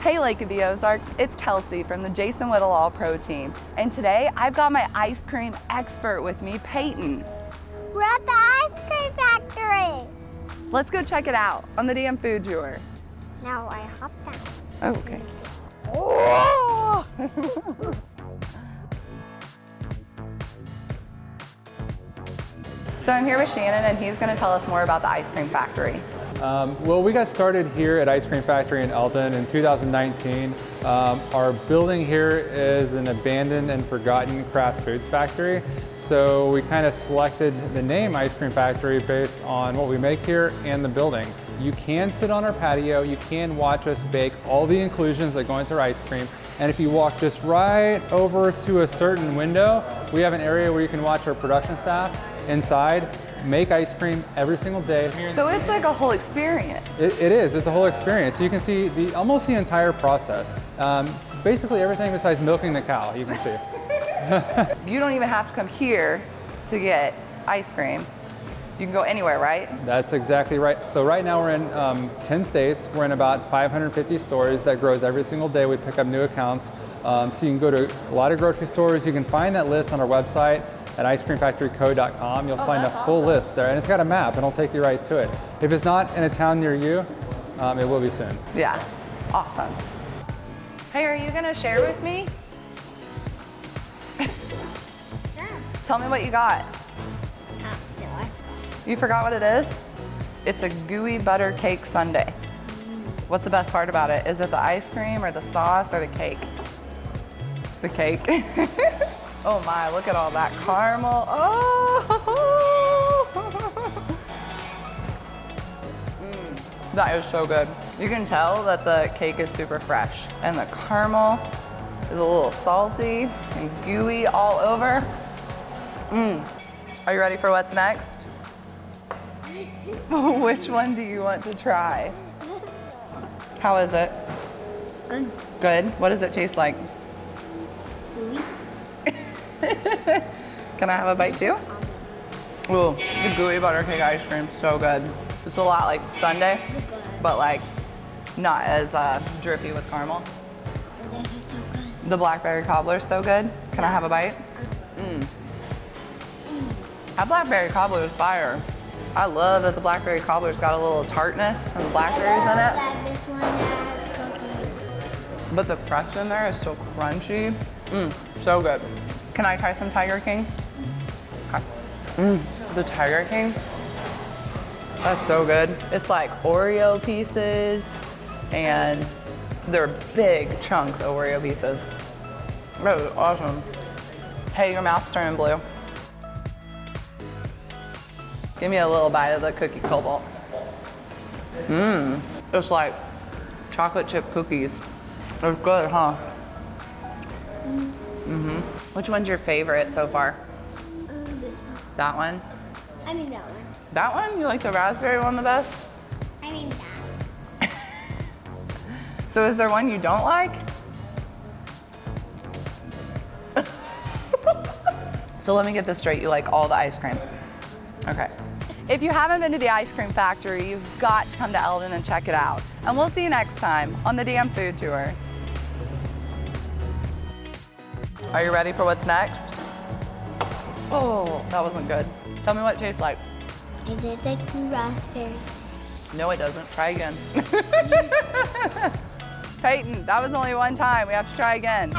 Hey Lake of the Ozarks, it's Kelsey from the Jason Whittle All-Pro team. And today I've got my ice cream expert with me, Peyton. We're at the ice cream factory. Let's go check it out on the DM food tour. Now I hop down. Oh, okay. Oh! So I'm here with Shannon and he's going to tell us more about the ice cream factory. Well, we got started here at Ice Cream Factory in Eldon in 2019. Our building here is an abandoned and forgotten craft foods factory. So we kind of selected the name Ice Cream Factory based on what we make here and the building. You can sit on our patio, you can watch us bake all the inclusions that go into our ice cream. And if you walk just right over to a certain window, we have an area where you can watch our production staff inside make ice cream every single day. So it's like a whole experience. It is, it's a whole experience. You can see almost the entire process. Basically everything besides milking the cow, you can see. You don't even have to come here to get ice cream. You can go anywhere, right? That's exactly right. So right now we're in 10 states. We're in about 550 stores. That grows every single day. We pick up new accounts. So you can go to a lot of grocery stores. You can find that list on our website at icecreamfactoryco.com. You'll find a full list there, and it's got a map, and it'll take you right to it. If it's not in a town near you, it will be soon. Yeah, awesome. Hey, are you gonna share with me? Tell me what you got. You forgot what it is? It's a gooey butter cake sundae. What's the best part about it? Is it the ice cream or the sauce or the cake? The cake. Oh my, look at all that caramel. Oh! That is so good. You can tell that the cake is super fresh and the caramel is a little salty and gooey all over. Are you ready for what's next? Which one do you want to try? How is it? Good. Good? What does it taste like? Gooey. Can I have a bite too? Ooh, the gooey butter cake ice cream, so good. It's a lot like sundae, but like not as drippy with caramel. This is so good. The blackberry cobbler is so good. Can I have a bite? That blackberry cobbler is fire. I love that the blackberry cobbler's got a little tartness from the blackberries in it. That this one has cookies. But the crust in there is still crunchy. So good. Can I try some Tiger King? Okay. The Tiger King, that's so good. It's like Oreo pieces, and they're big chunks of Oreo pieces. That was awesome. Hey, your mouth's turning blue. Give me a little bite of the cookie cobalt. It's like chocolate chip cookies. It's good, huh? Which one's your favorite so far? This one. That one? I mean that one. That one? You like the raspberry one the best? I mean that. So is there one you don't like? So let me get this straight, you like all the ice cream. Okay. If you haven't been to the ice cream factory, you've got to come to Eldon and check it out. And we'll see you next time on the DM Food Tour. Are you ready for what's next? Oh, that wasn't good. Tell me what it tastes like. Is it the raspberry? No, it doesn't. Try again. Peyton, that was only one time. We have to try again.